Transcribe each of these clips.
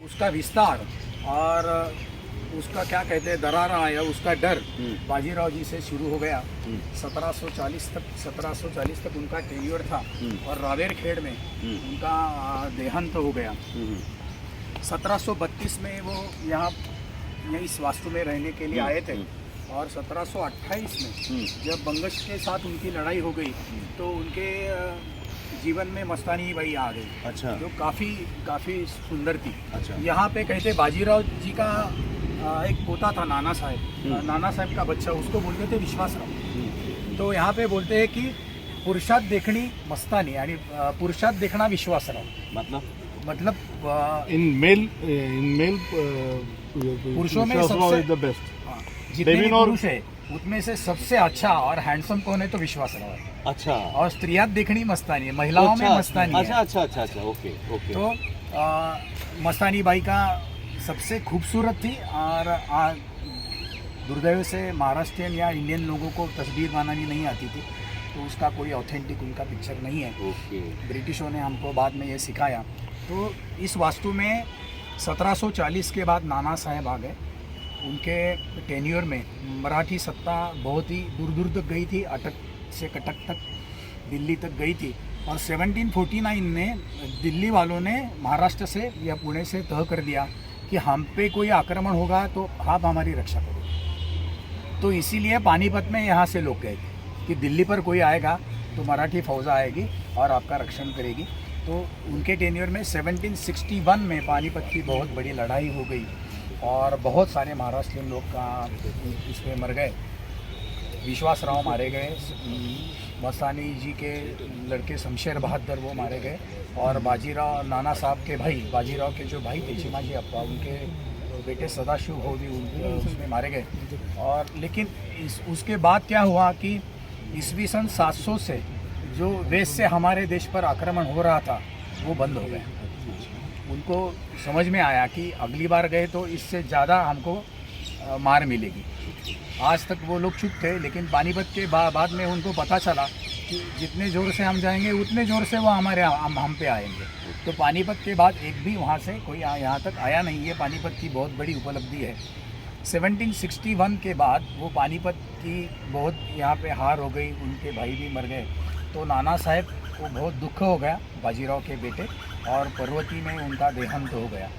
उसका विस्तार और उसका क्या कहते हैं दरारा या उसका डर बाजीराव जी से शुरू हो गया। 1740 तक उनका टेन्योर था और रावेरखेड़ में उनका देहांत हो गया। 1732 में वो यहाँ इस वास्तु में रहने के लिए आए थे और 1728 में जब बंगश के साथ उनकी लड़ाई हो गई तो उनके जीवन में मस्तानी बाई आ गई। अच्छा। जो काफ़ी सुंदर थी। अच्छा। यहाँ पे कहते बाजीराव जी का एक पोता था नाना साहब का बच्चा, उसको बोलते थे विश्वासराव। तो यहाँ पे बोलते हैं कि पुरुषात देखणी मस्तानी आणि पुरुषात देखना विश्वासराव। मतलब इन मेल पुरुषों में सबसे द बेस्ट। जितने भी पुरुष है उनमें से सबसे अच्छा और हैंडसम कौन है तो विश्वासराव है। अच्छा। और स्त्रियात देखनी मस्तानी है, महिलाओं में मस्तानी है। अच्छा, ओके। तो मस्तानी बाई का सबसे खूबसूरत थी और दुर्दैव से महाराष्ट्रियन या इंडियन लोगों को तस्वीर बनानी नहीं आती थी, तो उसका कोई ऑथेंटिक उनका पिक्चर नहीं है। ब्रिटिशों ने हमको बाद में ये सिखाया। तो इस वास्तु में 1740 के बाद नाना साहब आ गए। उनके टेन्योर में मराठी सत्ता बहुत ही दूर दूर तक गई थी, अटक से कटक तक दिल्ली तक गई थी। और 1749 में दिल्ली वालों ने महाराष्ट्र से या पुणे से तय कर दिया कि हम पे कोई आक्रमण होगा तो आप हमारी रक्षा करो। तो इसीलिए पानीपत में यहाँ से लोग गए थे कि दिल्ली पर कोई आएगा तो मराठी फौजा आएगी और आपका रक्षण करेगी। तो उनके टेन्योर में 1761 में पानीपत की बहुत बड़ी लड़ाई हो गई और बहुत सारे महाराष्ट्रियन लोग का इसमें मर गए। विश्वासराव मारे गए, मस्तानी जी के लड़के शमशेर बहादुर वो मारे गए और बाजीराव नाना साहब के भाई बाजीराव के जो भाई थे चिमाजी अप्पा, उनके बेटे सदाशिव हो भी उसमें मारे गए। और लेकिन उसके बाद क्या हुआ कि ईस्वी सन 700 से जो वेस्ट से हमारे देश पर आक्रमण हो रहा था वो बंद हो गया। उनको समझ में आया कि अगली बार गए तो इससे ज़्यादा हमको मार मिलेगी। आज तक वो लोग चुप थे, लेकिन पानीपत के बाद में उनको पता चला कि जितने ज़ोर से हम जाएंगे उतने ज़ोर से वो हम पे आएंगे। तो पानीपत के बाद एक भी वहाँ से कोई यहाँ तक आया नहीं। ये पानीपत की बहुत बड़ी उपलब्धि है। 1761 के बाद वो पानीपत की बहुत यहाँ पे हार हो गई, उनके भाई भी मर गए। तो नाना साहब को बहुत दुख हो गया, बाजीराव के बेटे, और पर्वती में उनका देहांत हो गया।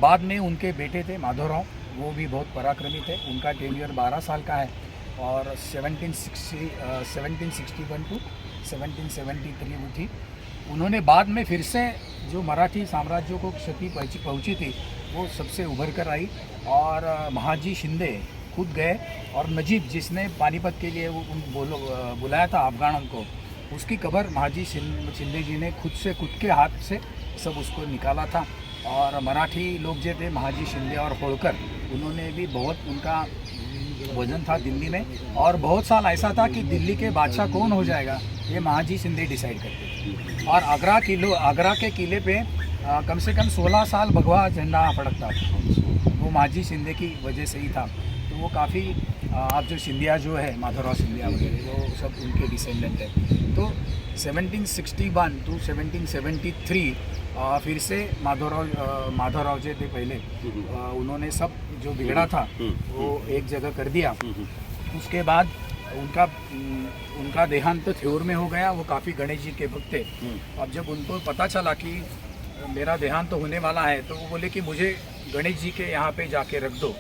बाद में उनके बेटे थे माधवराव, वो भी बहुत पराक्रमी थे। उनका टेन्योर 12 साल का है और 1761 टू 1773 वो थी। उन्होंने बाद में फिर से जो मराठी साम्राज्य को क्षति पहुंची थी वो सबसे उभर कर आई और महाजी शिंदे खुद गए और नजीब जिसने पानीपत के लिए बुलाया था अफगानों को, उसकी कब्र महाजी शिंदे जी ने खुद के हाथ से सब उसको निकाला था। और मराठी लोग जो थे महाजी शिंदे और होळकर, उन्होंने भी बहुत उनका वजन था दिल्ली में। और बहुत साल ऐसा था कि दिल्ली के बादशाह कौन हो जाएगा ये महाजी शिंदे डिसाइड करते थे। और आगरा के किले पे कम से कम 16 साल भगवा झंडा फड़कता था, वो महाजी शिंदे की वजह से ही था। तो वो काफ़ी आप जो सिंधिया जो है माधवराव सिंधिया वगैरह वो सब उनके डिसेंडेंट है। तो 1761 टू 1773 फिर से माधवराव जी थे पहले, उन्होंने सब जो बिगड़ा था वो एक जगह कर दिया। उसके बाद उनका देहांत थेऊर में हो गया। वो काफ़ी गणेश जी के भक्त थे। अब जब उनको पता चला कि मेरा देहांत तो होने वाला है तो वो बोले कि मुझे गणेश जी के यहाँ पे जाके रख दो,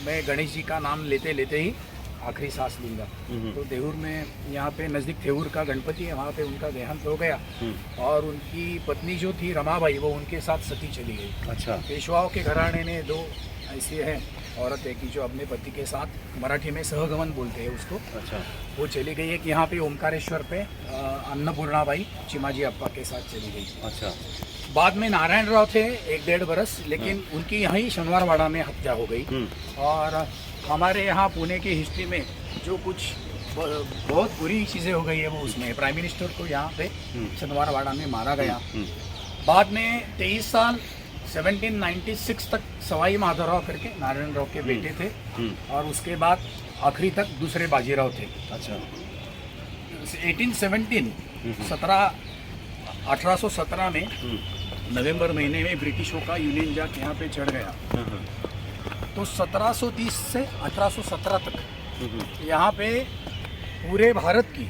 मैं गणेश जी का नाम लेते लेते ही आखिरी सांस लूँगा। तो देहूर में यहाँ पे नज़दीक थेऊर का गणपति है, वहाँ पे उनका देहांत हो गया। और उनकी पत्नी जो थी रमाबाई वो उनके साथ सती चली गई। अच्छा। पेशवाओं के घराने ने 2 ऐसी है औरत है कि जो अपने पति के साथ, मराठी में सहगमन बोलते हैं उसको। अच्छा। वो चली गई है कि यहाँ पे ओमकारेश्वर पे अन्नपूर्णाबाई चिमाजी अप्पा के साथ चली गई। अच्छा। बाद में नारायण राव थे 1-1.5 बरस, लेकिन उनकी यहीं शनिवारवाड़ा में हत्या हो गई। और हमारे यहाँ पुणे की हिस्ट्री में जो कुछ बहुत बुरी चीज़ें हो गई है वो उसमें प्राइम मिनिस्टर को यहाँ पे शनिवारवाड़ा में मारा गया। बाद में 23 साल 1796 तक सवाई माधवराव करके नारायण राव के बेटे थे और उसके बाद आखिरी तक दूसरे बाजीराव थे। अच्छा। 1817 में नवंबर महीने में ब्रिटिशों का यूनियन जैक यहाँ पे चढ़ गया। तो 1730 से 1817 तक यहाँ पे पूरे भारत की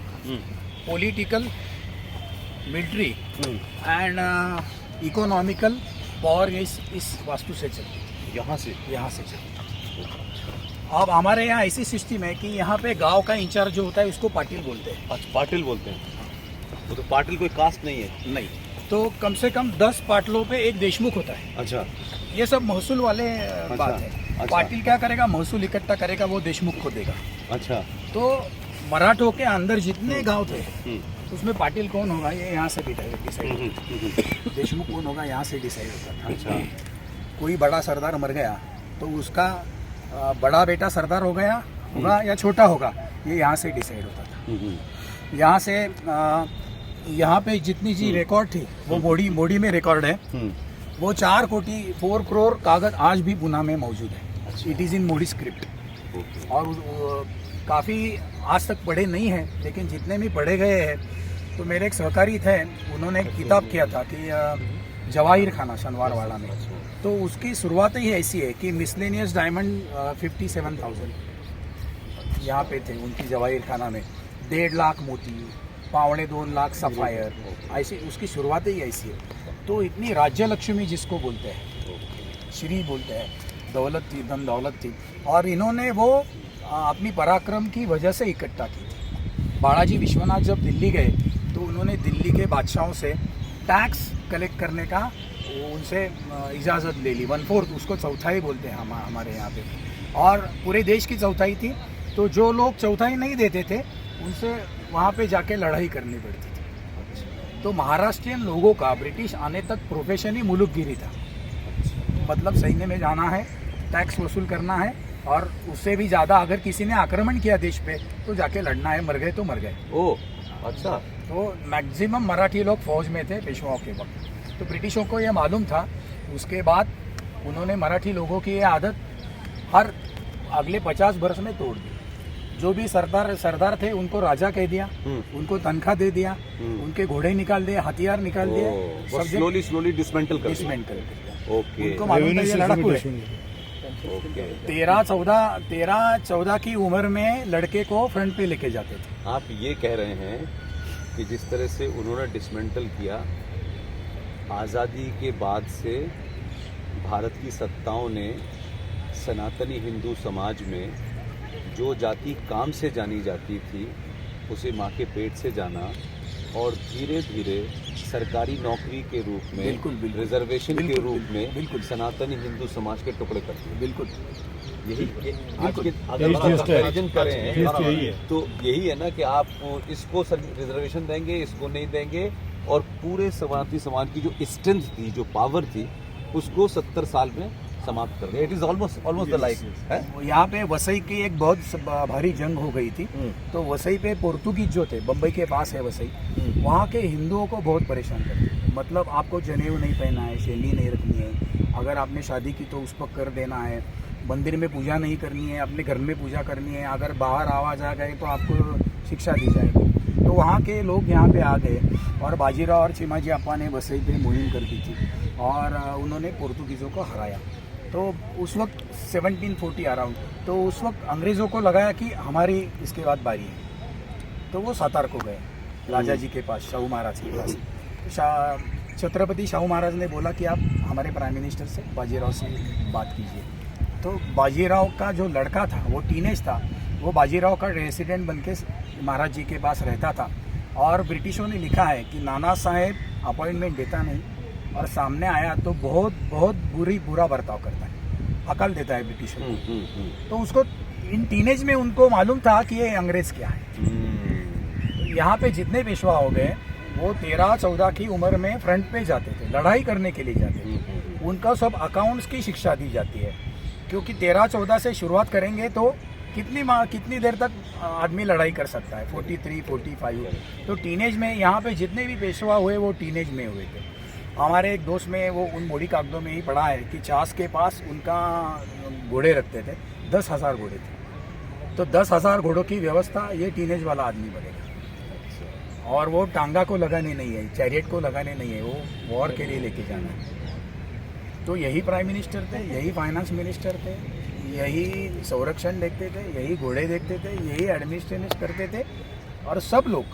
political, military and economical power इस वास्तु से चलती, यहाँ से चलती। अब हमारे यहाँ ऐसी सिस्टम है कि यहाँ पे गांव का इंचार्ज जो होता है उसको पाटिल बोलते हैं। अच्छा, पाटिल बोलते हैं। वो तो पाटिल कोई कास्ट नहीं है। नहीं, तो कम से कम 10 पाटलों पे एक देशमुख होता है। अच्छा, ये सब महसूल वाले बात है। अच्छा। पाटिल क्या करेगा, महसूल इकट्ठा करेगा, वो देशमुख को देगा। अच्छा, तो मराठों के अंदर जितने गांव थे उसमें पाटिल कौन होगा ये यहाँ से डिसाइड, देशमुख कौन होगा यहाँ से डिसाइड होता था। अच्छा, कोई बड़ा सरदार मर गया तो उसका बड़ा बेटा सरदार होगा या छोटा होगा, ये यहाँ से डिसाइड होता था। यहाँ से यहाँ पे जितनी जी रिकॉर्ड थी वो मोड़ी में रिकॉर्ड है। वो 4 करोड़ कागज आज भी पुणे में मौजूद है। It is in Modi script. और काफ़ी आज तक पढ़े नहीं हैं, लेकिन जितने भी पढ़े गए हैं, तो मेरे एक सहकारी थे, उन्होंने एक किताब किया था कि जवाहिर खाना शनिवार वाला में। तो उसकी शुरुआत ही ऐसी है कि मिसलेनियस डायमंड 57,000 यहाँ पे थे उनकी जवाहिर खाना में। 1.5 लाख मोती, 2.25 लाख सफायर, ऐसी उसकी शुरुआत ही ऐसी है। तो इतनी राज्य लक्ष्मी जिसको बोलते हैं, श्री बोलते हैं, दौलत थी, धन दौलत थी। और इन्होंने वो अपनी पराक्रम की वजह से इकट्ठा की थी। बालाजी विश्वनाथ जब दिल्ली गए तो उन्होंने दिल्ली के बादशाहों से टैक्स कलेक्ट करने का उनसे इजाज़त ले ली। 1/4 उसको चौथाई बोलते हैं हमारे यहाँ पे, और पूरे देश की चौथाई थी। तो जो लोग चौथाई नहीं देते थे उनसे वहाँ पे जाके लड़ाई करनी पड़ती थी। तो महाराष्ट्रियन लोगों का ब्रिटिश आने तक प्रोफेशन ही मुलुकगिरी था। मतलब सैन्य में जाना है, टैक्स वसूल करना है, और उससे भी ज़्यादा अगर किसी ने आक्रमण किया देश पे तो जाके लड़ना है, मर गए तो मर गए। ओह अच्छा। तो मैक्सिमम मराठी लोग फौज में थे पेशवाओं के वक्त। तो ब्रिटिशों को ये मालूम था। उसके बाद उन्होंने मराठी लोगों की ये आदत हर अगले 50 वर्ष में तोड़ दी। जो भी सरदार थे उनको राजा कह दिया, उनको तनख्वाह दे दिया, उनके घोड़े निकाल दिए, हथियार निकाल दिए, सब स्लोली डिसमेंटल कर दिया। ओके, उनको मालूम था ये लड़ाकू है। 13-14 की उम्र में लड़के को फ्रंट पे लेके जाते थे। आप ये कह रहे हैं कि जिस तरह से उन्होंने डिसमेंटल किया, आज़ादी के बाद से भारत की सत्ताओं ने सनातनी हिंदू समाज में जो जाति काम से जानी जाती थी उसे माँ के पेट से जाना, और धीरे धीरे सरकारी नौकरी के रूप में, बिल्कुल रिजर्वेशन के रूप में बिल्कुल सनातनी हिंदू समाज के टुकड़े कर दिए। बिल्कुल यही आज के अगर आप कंपैरिजन करें तो यही है ना कि आप इसको रिजर्वेशन देंगे, इसको नहीं देंगे, और पूरे सनातनी समाज की जो स्ट्रेंथ थी, जो पावर थी, उसको 70 साल में समाप्त कर दिया। It is almost the like है। यहाँ पे वसई की एक बहुत भारी जंग हो गई थी। तो वसई पे पोर्तुगीज जो थे, बम्बई के पास है वसई, वहाँ के हिंदुओं को बहुत परेशान करते। मतलब आपको जनेऊ नहीं पहना है, शैली नहीं रखनी है, अगर आपने शादी की तो उस पर कर देना है, मंदिर में पूजा नहीं करनी है, अपने घर में पूजा करनी है, अगर बाहर आवाज आ गए तो आपको शिक्षा दी जाएगी। तो वहाँ के लोग यहाँ पे आ गए और बाजीराव और चिमाजी अप्पा ने वसई पे मुहिम कर दी थी और उन्होंने पोर्तुगीज़ों को हराया। तो उस वक्त 1740 अराउंड, तो उस वक्त अंग्रेज़ों को लगाया कि हमारी इसके बाद बारी है। तो वो सातार को गए राजा जी के पास, शाहू महाराज के पास। तो छत्रपति शाहू महाराज ने बोला कि आप हमारे प्राइम मिनिस्टर से, बाजीराव से बात कीजिए। तो बाजीराव का जो लड़का था वो टीनेज था, वो बाजीराव का रेसिडेंट बनके महाराज जी के पास रहता था। और ब्रिटिशों ने लिखा है कि नाना साहेब अपॉइंटमेंट देता नहीं और सामने आया तो बहुत बहुत बुरा बर्ताव करता है, अकल देता है ब्रिटिशों को। तो उसको इन टीनेज में उनको मालूम था कि ये अंग्रेज क्या है। यहाँ पे जितने पेशवा हो गए वो 13-14 की उम्र में फ्रंट पे जाते थे, लड़ाई करने के लिए जाते थे। उनका सब अकाउंट्स की शिक्षा दी जाती है, क्योंकि 13-14 से शुरुआत करेंगे तो कितनी देर तक आदमी लड़ाई कर सकता है, 43-45। तो टीनेज में यहाँ पे जितने भी पेशवा हुए वो टीनेज में हुए थे। हमारे एक दोस्त में वो उन मोड़ी कागजों में ही पढ़ा है कि चास के पास उनका घोड़े रखते थे, 10,000 घोड़े थे। तो 10,000 घोड़ों की व्यवस्था ये टीनेज वाला आदमी बनेगा। और वो टांगा को लगाने नहीं है, चैरियट को लगाने नहीं है, वो वॉर के लिए लेके जाना है। तो यही प्राइम मिनिस्टर थे, यही फाइनेंस मिनिस्टर थे, यही संरक्षण देखते थे, यही घोड़े देखते थे, यही एडमिनिस्ट्रेशन करते थे, और सब लोग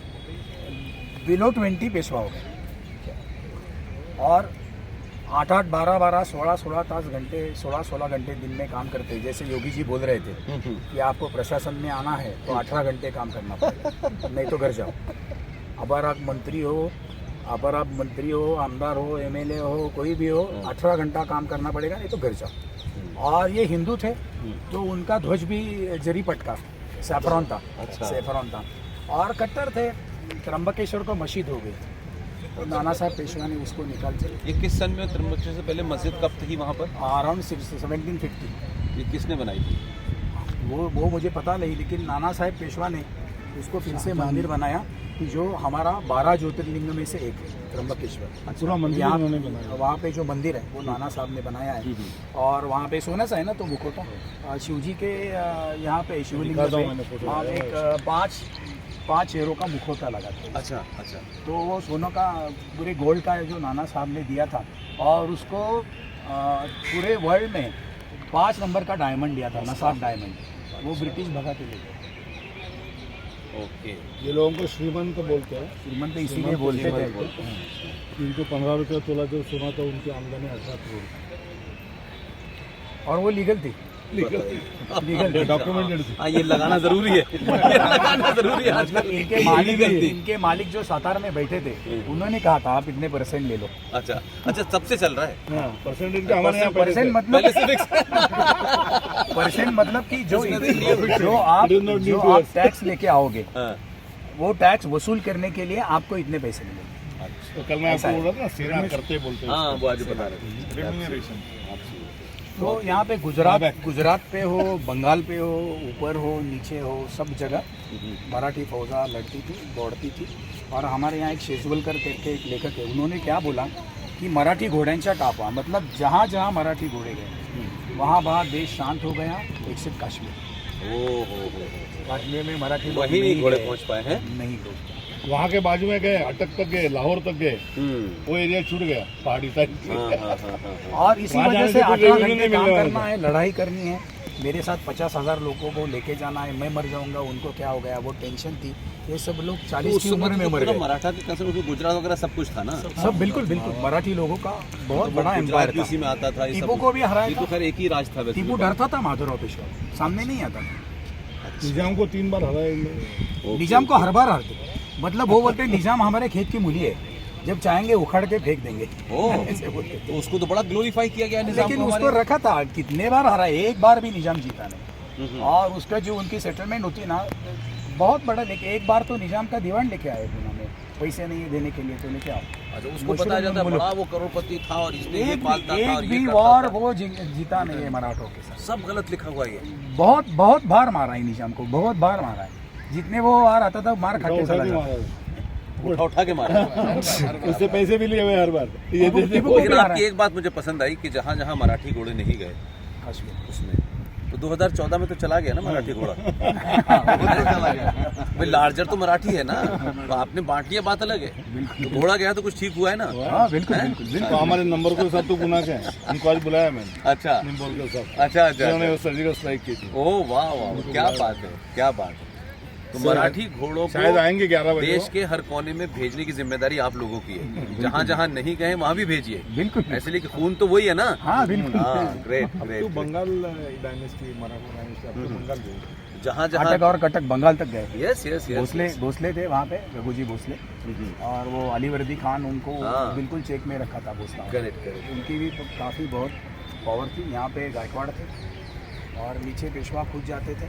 बिलो 20 पेशवा हो गए। और 8-8, 12-12, 16-16 घंटे 16-16 घंटे दिन में काम करते। जैसे योगी जी बोल रहे थे कि आपको प्रशासन में आना है तो 18 घंटे काम करना पड़ेगा, नहीं तो घर जाओ। अगर आप मंत्री हो, आमदार हो, एमएलए हो, कोई भी हो, 18 घंटा काम करना पड़ेगा, नहीं तो घर जाओ। और ये हिंदू थे, तो उनका ध्वज भी जरी पटका सैफरॉन था। अच्छा। सैफरॉन था। और कट्टर थे। त्र्यंबकेश्वर को मस्जिद हो गई, तो नाना साहब पेशवा ने उसको निकाल चले। ये किस सन में त्र्यंबकेश्वर से पहले मस्जिद कब थी वहाँ पर? अराउंड 1750। ये किसने बनाई थी? वो मुझे पता नहीं, लेकिन नाना साहब पेशवा ने उसको फिर से मंदिर बनाया, कि जो हमारा 12 ज्योतिर्लिंग में से एक है त्र्यंबकेश्वर। पूरा मंदिर यहाँ उन्होंने बनाया। वहाँ पे जो मंदिर है वो नाना साहब ने बनाया है। और वहाँ पे सोना सा है ना, तो मुखौटा शिव जी के यहाँ पे शिवलिंग दिखाता हूँ पे मैंने फोटो। वहाँ एक 5 शेरों का मुखौटा लगाते हैं। अच्छा अच्छा। तो वो सोनों का पूरे गोल्ड का जो नाना साहब ने दिया था, और उसको पूरे वर्ल्ड में 5 नंबर का डायमंड दिया था, नसाब डायमंड। वो ब्रिटिश भगा के ले गए। ओके। ये लोगों को श्रीमंत बोलते हैं। श्रीमंत इसीलिए बोलते थे। इनको 15 रुपये तोला जो सोना था, उनकी आमदनी 18 करोड़। और वो लीगल थी। लीगल थी। डॉक्यूमेंटेड थी। हाँ, ये लगाना जरूरी है। ये लगाना जरूरी है आजकल। इनके मालिक जो सातार में बैठे थे, उन्होंने कहा था आप इतने परसेंट ले लो। अच्छा अच्छा, सबसे चल रहा है। हाँ, परसेंटेज का हमारे यहाँ परसेंट पहले से मतलब फिक्स। परसेंट मतलब कि जो It is not new to आप us. टैक्स लेके आओगे, हाँ, वो टैक्स वसूल करने के लिए आपको इतने पैसे मिलेंगे। तो कल मैं आपको बोल रहा था ना, सेना करते बोलते हैं। हाँ, वो आज बता रहे थे। रेम्यूनरेशन। तो यहाँ पे गुजरात पे हो, बंगाल पे हो, ऊपर हो, नीचे हो, सब जगह मराठी फौजा लड़ती थी, दौड़ती थी। और हमारे यहाँ एक शेजवलकर करके एक लेखक है, उन्होंने क्या बोला कि मराठी घोड्यांच्या टापा, मतलब जहाँ जहाँ मराठी घोड़े गए वहाँ देश शांत हो गया, एक्सेप्ट कश्मीर। हो। कश्मीर में मराठी लोग वही नहीं घोड़े पहुँच पाए हैं। नहीं पहुँच पाए। वहाँ के बाजू में गए, अटक तक गए, लाहौर तक गए, वो एरिया छूट गया पहाड़ी साइड से। हाँ। और इसी वहाँ वजह जाने से से कोई 18 रेवेन्यू घंटे नहीं काम मिल रहा करना उनको। है, लड़ाई करनी है। मेरे साथ 50,000 लोगों को लेके जाना है, मैं मर जाऊंगा, उनको क्या हो गया, वो टेंशन थी। ये सब लोग तो 40 उस की समय उम्र में तो मर पूरा गए। मराठा के कसम उसमें गुजरात वगैरह सब कुछ था ना। सब बिल्कुल मराठी लोगों का बहुत बड़ा गुजरात एम्पायर भी उसी था। में आता था। ये सब टीपू को भी हराया टीपू था। खैर एक ही राज था वैसे। टीपू डरता था माधवराव पेशवा, सामने नहीं आता था। निजाम को 3 बार हराया इन लोगों। निजाम को हर बार हारते, मतलब वो बोलते निजाम हमारे खेत की मूली है, जब चाहेंगे उखाड़ के फेंक देंगे। ऐसे बोलते थे। तो उसको तो बड़ा ग्लोरीफाई किया गया निजाम लेकिन को उसको हमारे। रखा था, कितने बार हरा, एक बार भी निजाम जीता नहीं। और उसका जो उनकी सेटलमेंट होती ना, बहुत बड़ा लेके एक बार तो निजाम का दीवान लेके आए थे उन्होंने, पैसे नहीं देने के लिए, तो लेके आओ। अच्छा, उसको पता जाता है बड़ा वो करोड़पति था और इसने ये पालता था और एक ये भी करता वॉर था। वो जीता नहीं है मराठों के साथ। सब गलत लिखा हुआ है ये। बहुत बार मारा है निजाम को, बहुत बार मारा है। जितने वो वार आता था मार खा के उठा चला के जाता। मारा। उठा के मारा। उससे पैसे भी लिए हुए हर बार। ये दे दे। टीपू को लेकिन भी आपकी मारा। एक बात मुझे पसंद आई कि जहाँ जहाँ मराठी घोड़े नहीं गए कश्मीर। उसमें, तो 2014 में तो चला गया ना मराठी घोड़ा। चला गया भाई, लार्जर तो मराठी है ना, तो आपने बांट लिया, बात अलग है। तो घोड़ा गया तो कुछ ठीक हुआ है ना। हाँ बिल्कुल तो हमारे नंबर के साथ तो गुना के उनको आज बुलाया मैंने, अच्छा निम्बोल के साथ। अच्छा अच्छा, उन्होंने अच्छा। वो सर्जिकल स्ट्राइक की थी। ओ वाह वाह, क्या बात है, क्या बात है। तो मराठी घोड़ों शायद को आएंगे 11 बजे। देश के हर कोने में भेजने की जिम्मेदारी आप लोगों की है। जहाँ जहाँ नहीं गए वहाँ भी भेजिए, बिल्कुल। इसलिए कि खून तो वही है ना। हाँ बिल्कुल। हाँ, ग्रेट अब तो great. Bengal dynasty, Maratha dynasty, अब तो बंगाल गई। जहाँ अटक जहाँ और कटक बंगाल तक गए। Yes yes yes. भोसले थे वहाँ पे, रघुजी भोसले, और वो अली वर्दी खान उनको हाँ। बिल्कुल चेक में रखा था भोसला। Correct correct. उनकी भी तो काफ़ी बहुत पावर थी। यहाँ पे गायकवाड़ थे और नीचे पेशवा खुद जाते थे।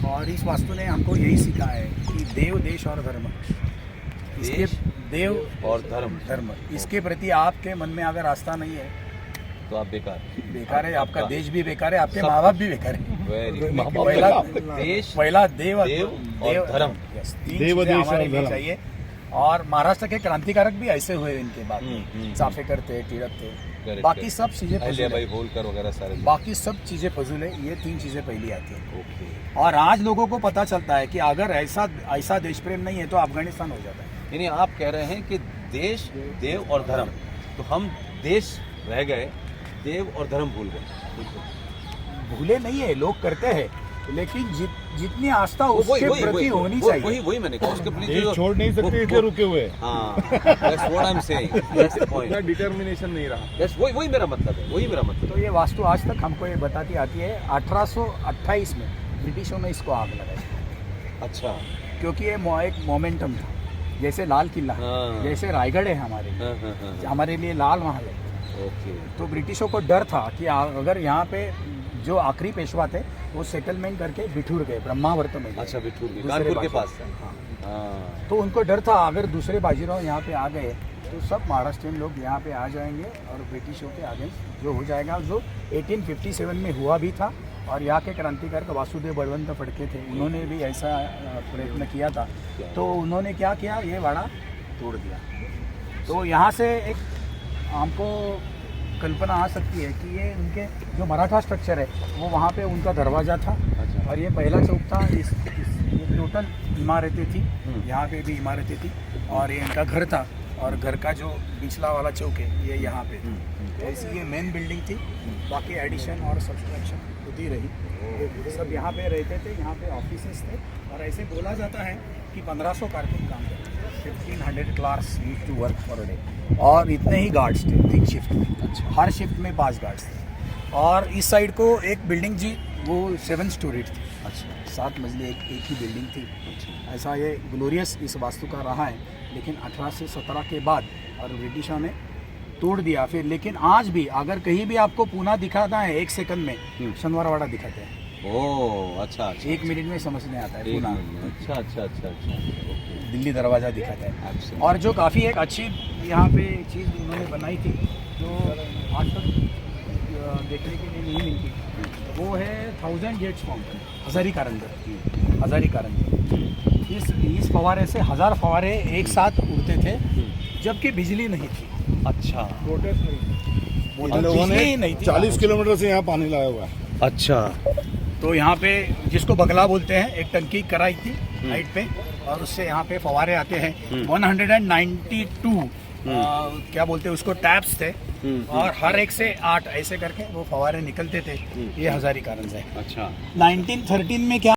और इस वास्तु ने हमको यही सीखा है कि देव, देश और धर्म, इसके देश, देव और धर्म, इसके प्रति आपके मन में अगर आस्था नहीं है तो आप बेकार। बेकार है, आपका आपका- देश भी बेकार है, आपके सब- माँ बाप भी बेकार है। वेरी देश, पहला देव और धर्म। Yes, तीन देव, चीजें देश हमारे और लिए धर्म। चाहिए। और महाराष्ट्र के क्रांतिकारक भी ऐसे हुए इनके बाद हम्म। चाफेकर थे, टिळक थे, Correct, बाकी correct। सब चीजें फजूल अहिल्याबाई है। होलकर वगैरह सारे। बाकी सब चीजें फजूल है, ये 3 चीजें पहली आती है। ओके। और आज लोगों को पता चलता है कि अगर ऐसा देश प्रेम नहीं है तो अफगानिस्तान हो जाता है। यानी आप कह रहे हैं कि देश, देव और धर्म, तो हम देश रह गए, देव और धर्म भूल गए। भूले नहीं है, लोग करते हैं, लेकिन जितनी आस्था वो- उसके प्रति होनी चाहिए। वही मैंने कहा, उसके प्रति देश जो- छोड़ नहीं सकते इसलिए रुके हुए हैं। हाँ, that's what I'm saying, that's the point। Determination नहीं रहा। That's वही मेरा मतलब है, वही मेरा मतलब तो ये वास्तु आज तक हमको ये बताती आती है। 1828 में ब्रिटिशों ने इसको आग लगाई, है। अच्छा, क्योंकि ये एक मोमेंटम था, जैसे लाल किला है, हाँ। जैसे रायगढ़ है हमारे लिए, हाँ, हमारे लिए लाल महल है। ओके, तो ब्रिटिशों को डर था कि अगर यहाँ पे जो आखिरी पेशवा थे वो सेटलमेंट करके बिठूर गए, ब्रह्मावर्त में गए। अच्छा, बिठूर गए, दूसरे कानपुर के बाजीराव। पास। हाँ। हाँ, तो उनको डर था अगर दूसरे बाजीराव यहाँ पे आ गए तो सब महाराष्ट्रियन लोग यहाँ पे आ जाएंगे और ब्रिटिशों के अगेंस्ट जो हो जाएगा, जो 1857 में हुआ भी था। और यहाँ के क्रांतिकारक वासुदेव बलवंत फड़के थे, उन्होंने भी ऐसा प्रयत्न किया था। तो उन्होंने क्या किया, ये वाड़ा तोड़ दिया। तो यहाँ से एक हमको कल्पना आ सकती है कि ये उनके जो मराठा स्ट्रक्चर है वो वहाँ पे उनका दरवाज़ा था। अच्छा। और ये पहला चौक था। ये टोटल इमारतें थी, यहाँ पे भी इमारतें थी, और ये इनका घर था। और घर का जो पिछला वाला चौक है ये यहाँ पे था। ऐसी ये मेन बिल्डिंग थी, बाकी एडिशन और सब्सट्रैक्शन होती रही। सब यहाँ पे रहते थे, यहाँ पे ऑफिसेस थे। और ऐसे बोला जाता है कि 1500 कारकुन काम करते थे, 1500 clerks used to work for a day. और इतने ही गार्ड्स थे 3 शिफ्ट में। अच्छा। हर शिफ्ट में 5 गार्ड्स थे। और इस साइड को एक बिल्डिंग जी, वो 7 स्टोरीड थी। अच्छा, 7 मंजिले एक ही बिल्डिंग थी। अच्छा, ऐसा ये ग्लोरियस इस वास्तु का रहा है। लेकिन 1817 के बाद और ब्रिटिशों ने तोड़ दिया फिर। लेकिन आज भी अगर कहीं भी आपको पूना दिखाता है 1 सेकंड में शनिवारवाड़ा दिखाते हैं। ओह, अच्छा, अच्छा, 1 मिनट में समझने आता है एक पूना। मिनट, अच्छा, अच्छा, अच्छा, अच्छा, ओके, दिल्ली दरवाज़ा दिखाता है। Absolutely। और जो काफ़ी एक अच्छी यहाँ पे चीज़ उन्होंने बनाई थी जो आज तक देखने के लिए नहीं मिलती, वो है 1000 गेट्स फाउंटेन, हज़ारी कारंजर। हज़ारी कारंजर इस फवारे से 1000 फवारे एक साथ उड़ते थे, जबकि बिजली नहीं थी। अच्छा, लोगों ने बिजली नहीं थी। 40 किलोमीटर से यहाँ पानी लाया हुआ है। अच्छा, तो यहाँ पे जिसको बगला बोलते हैं, एक टंकी कराई थी हाइट पे, और उससे यहाँ पे फवारे आते हैं। 192 क्या बोलते हैं उसको, टैप्स थे। और हर एक से 8 ऐसे करके वो फवारे निकलते थे। ये हज़ारी कारंज है। अच्छा। 1913 में क्या